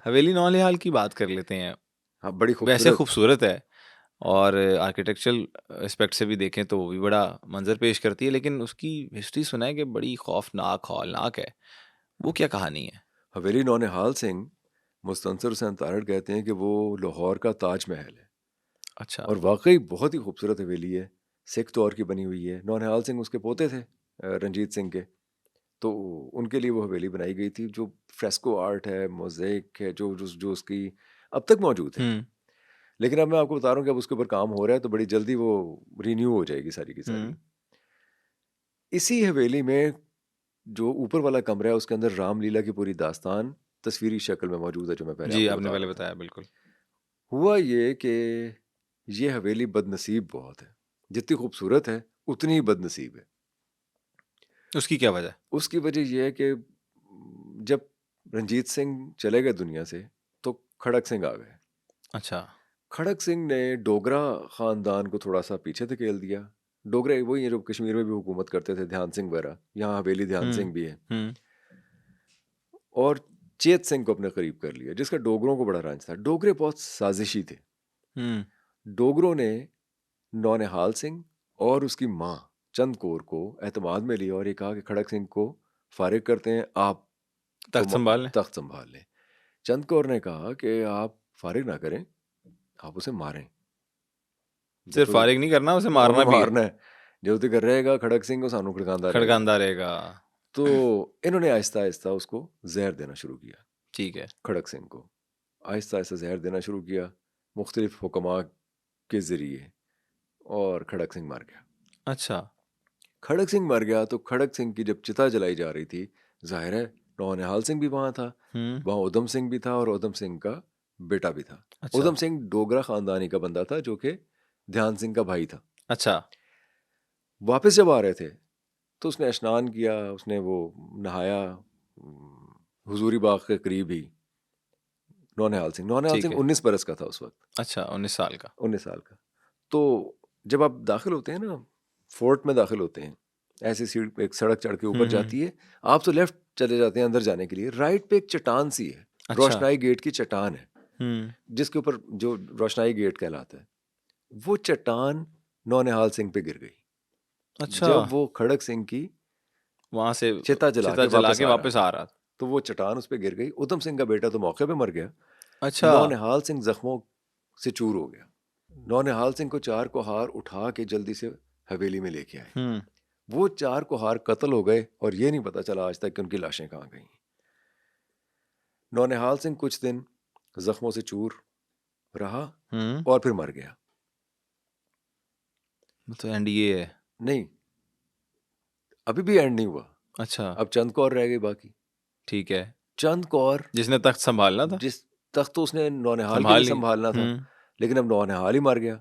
हवेली नौनिहाल की बात कर लेते हैं। हाँ, बड़ी वैसे खूबसूरत। खूबसूरत है और आर्किटेक्चरल एस्पेक्ट से भी देखें तो वो भी बड़ा मंजर पेश करती है, लेकिन उसकी हिस्ट्री सुना है कि बड़ी खौफनाक हौलनाक है। वो क्या कहानी है? हवेली नौनिहाल सिंह, मुस्तंसर हुसैन तारड़ कहते हैं कि वो लाहौर का ताजमहल है। अच्छा। और वाकई बहुत ही खूबसूरत हवेली है। सिख तौर की बनी हुई है। नौनिहाल सिंह उसके पोते थे, रंजीत सिंह के। तो उनके लिए वो हवेली बनाई गई थी। जो फ्रेस्को आर्ट है, मोज़ेक है, जो उसकी अब तक मौजूद है। हुँ, लेकिन अब मैं आपको बता रहा हूँ कि अब उसके ऊपर काम हो रहा है, तो बड़ी जल्दी वो रिन्यू हो जाएगी सारी की सारी। हुँ। इसी हवेली में जो ऊपर वाला कमरा है, उसके अंदर रामलीला की पूरी दास्तान तस्वीरी शक्ल में मौजूद है, जो मैं पहले जी, आपको आपने बता पहले रहा था। बताया बिल्कुल। हुआ ये कि ये हवेली बदनसीब बहुत है। जितनी खूबसूरत है, उतनी ही बदनसीब है। उसकी क्या वजह? उसकी वजह यह है कि जब रंजीत सिंह चले गए दुनिया से, तो खड़क सिंह आ गए। अच्छा। खड़क सिंह ने डोगरा ख़ानदान को थोड़ा-सा पीछे धकेल दिया। डोगरे वही हैं जो कश्मीर में भी हुकूमत करते थे, ध्यान सिंह वगैरह। यहाँ हवेली ध्यान हुँ, सिंह भी है। हुँ, और चेत सिंह को अपने करीब कर लिया, जिसका डोगरों को बड़ा रंज था। डोगरे बहुत साजिशी थे। हुँ। डोगरों ने नौनिहाल सिंह और उसकी माँ चंद कौर को एतमाद में लिया और ये कहा कि खड़क सिंह को फारिग करते हैं, आप तख्त सँभाल लें। तख्त संभाल लें। चंद कौर ने कहा कि आप फारिग ना करें, आप उसे मारें। सिर्फ़ देखो, फ़ारिग नहीं करना, उसे ਉਹਨੂੰ मारना भी है। मारना है। जो तक रहेगा खड़क सिंह, वो सानू खड़कांदा रहेगा। खड़कांदा रहेगा। तो इन्होंने आहिस्ता आहिस्ता उसको जहर देना शुरू किया, ठीक है। खड़क सिंह को। आहिस्ता आहिस्ता जहर देना शुरू किया, मुख्तलिफ हुक्मा के ज़रिए। और खड़क सिंह मर गया। अच्छा। खड़क सिंह मर गया तो खड़क सिंह की जब चिता जलाई जा रही थी, जाहिर है नौनिहाल सिंह भी वहाँ था। हुँ, वहाँ उधम सिंह भी था और उधम सिंह का बेटा भी था। अच्छा, उधम सिंह डोगरा ख़ानदानी का बंदा था, जो कि ध्यान सिंह का भाई था। अच्छा। वापस जब आ रहे थे, तो उसने स्नान किया, उसने वो नहाया, हुजूरी बाग के करीब ही। नौनिहाल ठीक सिंह है। 19 बरस का था उस वक्त, अच्छा, 19 साल का। 19 साल का। तो जब आप दाखिल होते हैं ना, फोर्ट में दाखिल होते हैं, ऐसी सीट पे एक सड़क चढ़ के हुँ, ऊपर हुँ। जाती है। आप तो लेफ्ट चले जाते हैं अंदर जाने के लिए, राइट पे एक चट्टान सी है। अच्छा। रोशनाई गेट की चट्टान है, हुँ। जिसके ऊपर जो रोशनाई गेट कहलाता है, वो चट्टान नौनिहाल सिंह पे गिर गई अच्छा, जब वो खड़क सिंह की वहाँ से चिता जला चिता के जला वापस के आ रहा वापस था। आ रहा था। तो वो चट्टान उस पे गिर गई। उधम सिंह का बेटा तो मौके पे मर गया। अच्छा। नौनिहाल सिंह जख्मों से चूर हो गया। नौनिहाल सिंह को चार कुहार उठा के जल्दी से हवेली में लेके आए। हुँ। वो चार कुहार कत्ल हो गए और ये नहीं पता चला आज तक कि उनकी लाशें कहाँ गई। नौनिहाल सिंह कुछ दिन जख्मों से चूर रहा हुँ। और फिर मर गया। तो एंड ये है। नहीं, अभी भी एंड नहीं हुआ। अच्छा, अब चंद कौर रह गई बाकी। ठीक है। चंद कौर, जिसने तख्त सँभालना था, जिस तख्त तो उसने नौनिहाल के लिए सँभाल ली। संभालना था, हुँ। लेकिन अब नौनिहाल ही मर गया,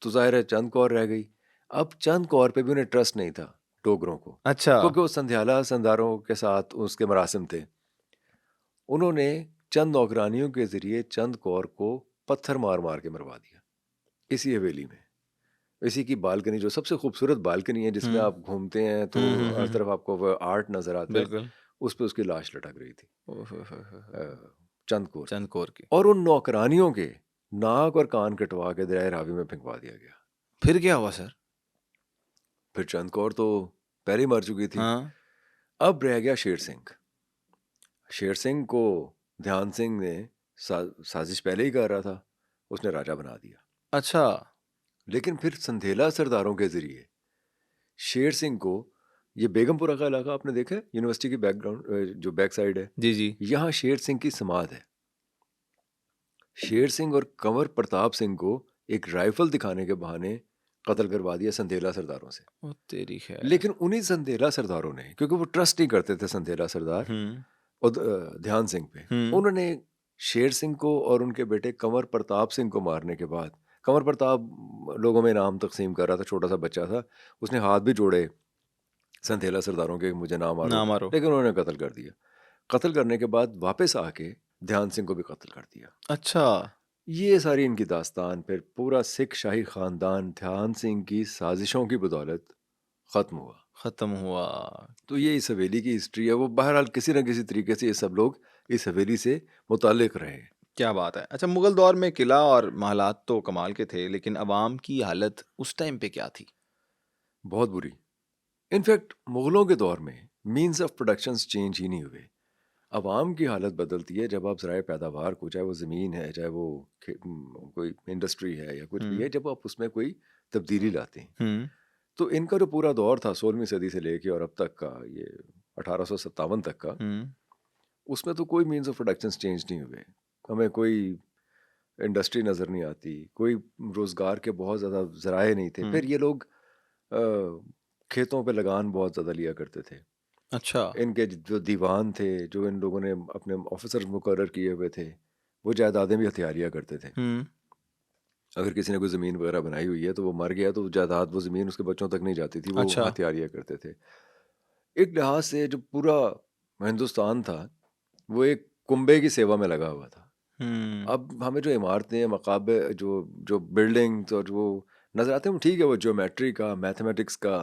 तो जाहिर है चंद कौर रह गई। अब चंद कौर पे भी उन्हें ट्रस्ट नहीं था, डोगरों को, अच्छा। क्योंकि वो संध्याला संधारों के साथ उसके मरासिम थे। उन्होंने चंद नौकरानियों के जरिए चंद कौर को पत्थर मार मार के मरवा दिया, इसी हवेली में। इसी की बालकनी, जो सबसे खूबसूरत बालकनी है, जिसमें हुँ। आप घूमते हैं तो हुँ, हुँ, हर हुँ, हुँ। तरफ आपको वो आर्ट नजर आता है, बिल्कुल। उस पे उसकी लाश लटक रही थी, ओह हो, हो! अ, चंद कौर की। चंद कौर की। और उन नौकरानियों के नाक और कान कटवा के दरिया रावी में फेंकवा दिया गया। फिर क्या हुआ सर? फिर चंद कौर तो पहले ही मर चुकी थी। हाँ। अब रह गया शेर सिंह। शेर सिंह को ध्यान सिंह ने साजिश पहले ही कर रहा था, उसने राजा बना दिया। अच्छा। लेकिन फिर संधेला सरदारों के जरिए शेर सिंह को, ये बेगमपुरा का इलाका आपने देखा है, यूनिवर्सिटी की बैकग्राउंड जो बैक साइड है, जी, जी। यहाँ शेर सिंह की समाध है। शेर सिंह और कंवर प्रताप सिंह को एक राइफल दिखाने के बहाने कत्ल करवा दिया संधेला सरदारों से। ओ तेरी खैर! लेकिन उन्हीं संधेला सरदारों ने, क्योंकि वो ट्रस्ट नहीं करते थे संधेला सरदार हुँ, ध्यान सिंह पे, हुँ। उन्होंने शेर सिंह को और उनके बेटे कंवर प्रताप सिंह को मारने के बाद, कंवर प्रताप लोगों में इनाम तकसीम कर रहा था, छोटा सा बच्चा था, उसने हाथ भी जोड़े संधेला सरदारों के, मुझे ना मारो, ना मारो। लेकिन उन्होंने कत्ल कर दिया। कत्ल करने के बाद वापस आके ध्यान सिंह को भी कत्ल कर दिया। अच्छा, ये सारी इनकी दास्तान फिर पूरा सिख शाही खानदान ध्यान सिंह की साजिशों की बदौलत ख़त्म हुआ। ख़त्म हुआ। तो ये इस हवेली की हिस्ट्री है। वो बहरहाल किसी न किसी तरीके से ये सब लोग इस हवेली से मुताल्लिक रहे हैं। क्या बात है। अच्छा, मुगल दौर में किला और महलात तो कमाल के थे, लेकिन अवाम की हालत उस टाइम पे क्या थी? बहुत बुरी। इनफैक्ट मुगलों के दौर में मीन्स ऑफ प्रोडक्शंस चेंज ही नहीं हुए। अवाम की हालत बदलती है जब आप ज़राए पैदावार को, चाहे वो ज़मीन है, चाहे वो कोई इंडस्ट्री है या कुछ भी हुँ, है, जब आप उसमें कोई तब्दीली लाते हैं। हुँ, तो इनका जो पूरा दौर था 16वीं सदी से लेके और अब तक का, ये 1857 तक का, हुँ, उसमें तो कोई मीन्स ऑफ प्रोडक्शंस चेंज नहीं हुए। हमें कोई इंडस्ट्री नज़र नहीं आती, कोई रोज़गार के बहुत ज़्यादा ज़राए नहीं थे। हुँ। फिर ये लोग अ, खेतों पे लगान बहुत ज़्यादा लिया करते थे। अच्छा। इनके जो दीवान थे, जो इन लोगों ने अपने ऑफिसर्स मुकर्रर किए हुए थे, वो जायदादें भी हथियारिया करते थे। हुँ, अगर किसी ने कोई ज़मीन वगैरह बनाई हुई है तो वो मर गया तो जायदाद, वो ज़मीन उसके बच्चों तक नहीं जाती थी, वो अच्छा। हथियारिया करते थे। एक लिहाज से जो पूरा हिंदुस्तान था, वो एक कुंबे की सेवा में लगा हुआ था। हुँ, अब हमें जो इमारतें, मकाबे, जो जो बिल्डिंग्स और वो नज़र आते हैं, वो ठीक है, वो ज्योमेट्री का, मैथमेटिक्स का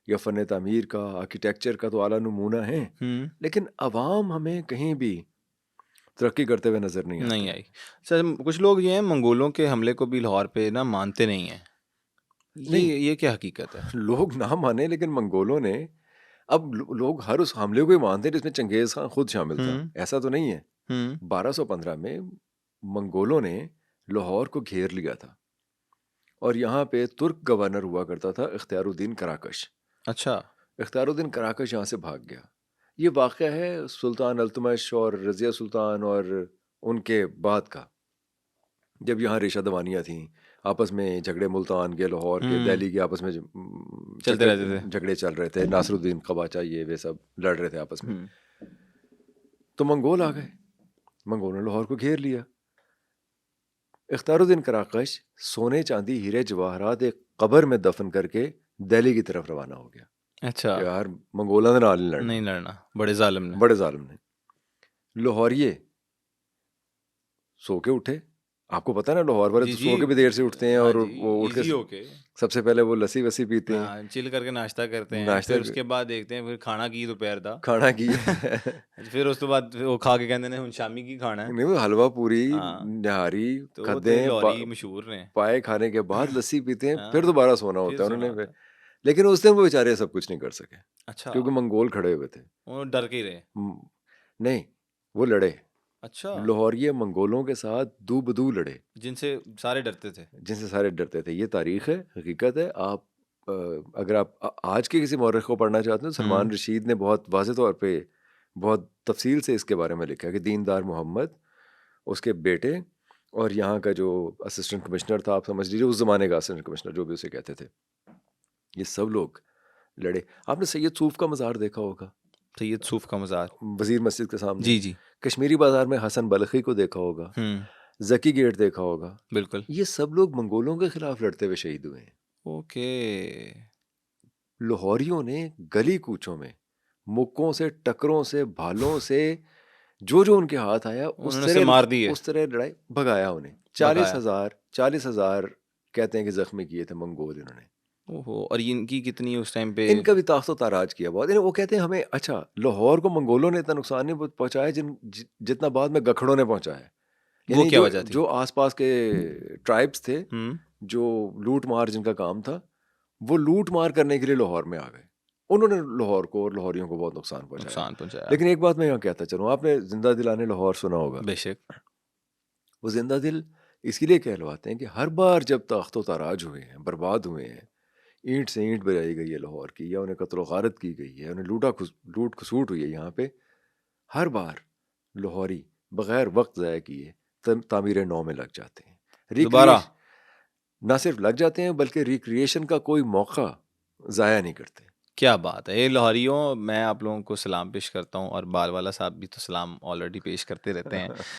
या फ़न तामीर का, आर्किटेक्चर का तो आला नमूना है, हुँ। लेकिन अवाम हमें कहीं भी तरक्की करते हुए नज़र नहीं नहीं आते। आई। सर, कुछ लोग ये हैं मंगोलों के हमले को भी लाहौर पे ना मानते नहीं हैं। नहीं, ये क्या हकीकत है? लोग ना माने, लेकिन मंगोलों ने, अब लोग हर उस हमले को ही मानते हैं जिसमें चंगेज़ खान खुद शामिल था। हुँ, ऐसा तो नहीं है। हुँ। 1215 में मंगोलों ने लाहौर को घेर लिया था और यहाँ पे तुर्क गवर्नर हुआ करता था इख्तियारुद्दीन कराकश। अच्छा। इख्तियारुद्दीन कराकश यहाँ से भाग गया। ये वाक़या है सुल्तान अल्तमश और रज़िया सुल्तान और उनके बाद का, जब यहाँ रेशा दवानियाँ थीं, आपस में झगड़े, मुल्तान के, लाहौर के, हुँ, दिल्ली के आपस में चलते रहते थे। झगड़े चल रहे थे। नासरुद्दीन ख़वाजा ये वे सब लड़ रहे थे आपस में। हुँ। तो मंगोल आ गए, मंगोलों ने लाहौर को घेर लिया। इख्तियारुद्दीन कराकश सोने, चांदी, हीरे जवाहरात एक कब्र में दफन करके दिल्ली की तरफ रवाना हो गया अच्छा, कि यार मंगोलों ने नाल नहीं नहीं लड़ना, लड़ना, बड़े ज़ालिम ने। बड़े जालिम ने। लाहौरिये सो के उठे। आपको पता है ना, लाहौर वाले जी, तो जी। सो के भी देर से उठते हैं हाँ और जी, वो उठ के ईज़ी होके। सबसे पहले वो लस्सी वस्सी पीते हैं, हाँ, चिल करके नाश्ता करते हैं, नाश्ते फिर उसके बाद देखते हैं फिर खाना की दोपहर दा। खाना की फिर उस तो बाद फिर वो खा के कहंदे ने हुन शामी की खाना है। नहीं, वो हलवा पूरी, हाँ, निहारी, तो वो ते खद्दे, लाहौरी मशहूर ने। पाए खाने के बाद लस्सी पीते हैं, फिर हाँ, दोबारा सोना फिर होता है सोना उन्होंने। होता है। लेकिन उस दिन वो बेचारे सब कुछ नहीं कर सके अच्छा, क्योंकि मंगोल खड़े हुए थे। वो डर के ही रहे। नहीं, वो लड़े। अच्छा, लाहौरिये मंगोलों के साथ दू बदू लड़े, जिनसे सारे डरते थे। जिनसे सारे डरते थे। ये तारीख है, हकीकत है। आप अगर आप आज के किसी मौरख को पढ़ना चाहते हैं तो हुँ, सलमान रशीद ने बहुत वाज़ेह तौर पे, बहुत तफसील से इसके बारे में लिखा है कि दीनदार मोहम्मद, उसके बेटे और यहाँ का जो असिस्टेंट कमिश्नर था, आप समझ लीजिए उस ज़माने का असिस्टेंट कमिश्नर जो भी उसे कहते थे, ये सब लोग लड़े। आपने सैयद सूफ का मज़ार देखा होगा, सैयद सूफ का मज़ार। वज़ीर मस्जिद के सामने। जी, जी। कश्मीरी बाज़ार में हसन बलखी को देखा होगा, हुँ, ज़की गेट देखा होगा। बिल्कुल। ये सब लोग मंगोलों के खिलाफ लड़ते हुए शहीद हुए हैं। ओके। लाहौरियों ने गली कूचों में मुक्कों से, टकरों से, भालों से, जो जो उनके हाथ आया उन्होंने उसे मार दिए, उस तरह लड़ाई भगाया उन्हें। भगाया। 40,000 कहते हैं कि जख्मी किए थे मंगोल इन्होंने। ओहो! और इनकी कितनी उस टाइम पे। इनका भी ताख्त ताराज किया बहुत। वो कहते हैं हमें, अच्छा, लाहौर को मंगोलों ने इतना नुकसान नहीं पहुंचाया जितना बाद में गखड़ों ने पहुंचाया। वो यानी क्या जो वजह थी? जो आसपास के ट्राइब्स थे, हुँ, जो लूट मार जिनका काम था, वो लूट मार करने के लिए लाहौर में आ गए। उन्होंने लाहौर को और लाहौरियों को बहुत नुकसान पहुंचाया। नुकसान पहुँचाया। लेकिन एक बात मैं यहाँ कहता चलूँ, आपने जिंदा दिलाने लाहौर सुना होगा। बेशक। वो जिंदा दिल इसलिए कहलवाते हैं कि हर बार जब ताख्त ताराज हुए हैं, बर्बाद हुए हैं, ईंट से ईंट बजाई गई है लाहौर की, या उन्हें कत्ल गारत की गई है, उन्हें लूट खसूट हुई है यहाँ पे, हर बार लाहौरी बगैर वक्त ज़ाया किए तामीर नौ में लग जाते हैं। दोबारा। रिक्रिएशन ना सिर्फ लग जाते हैं, बल्कि रिक्रिएशन का कोई मौका ज़ाया नहीं करते। क्या बात है! ये लाहौरियों, मैं आप लोगों को सलाम पेश करता हूँ और बालवाला साहब भी तो सलाम ऑलरेडी पेश करते रहते हैं।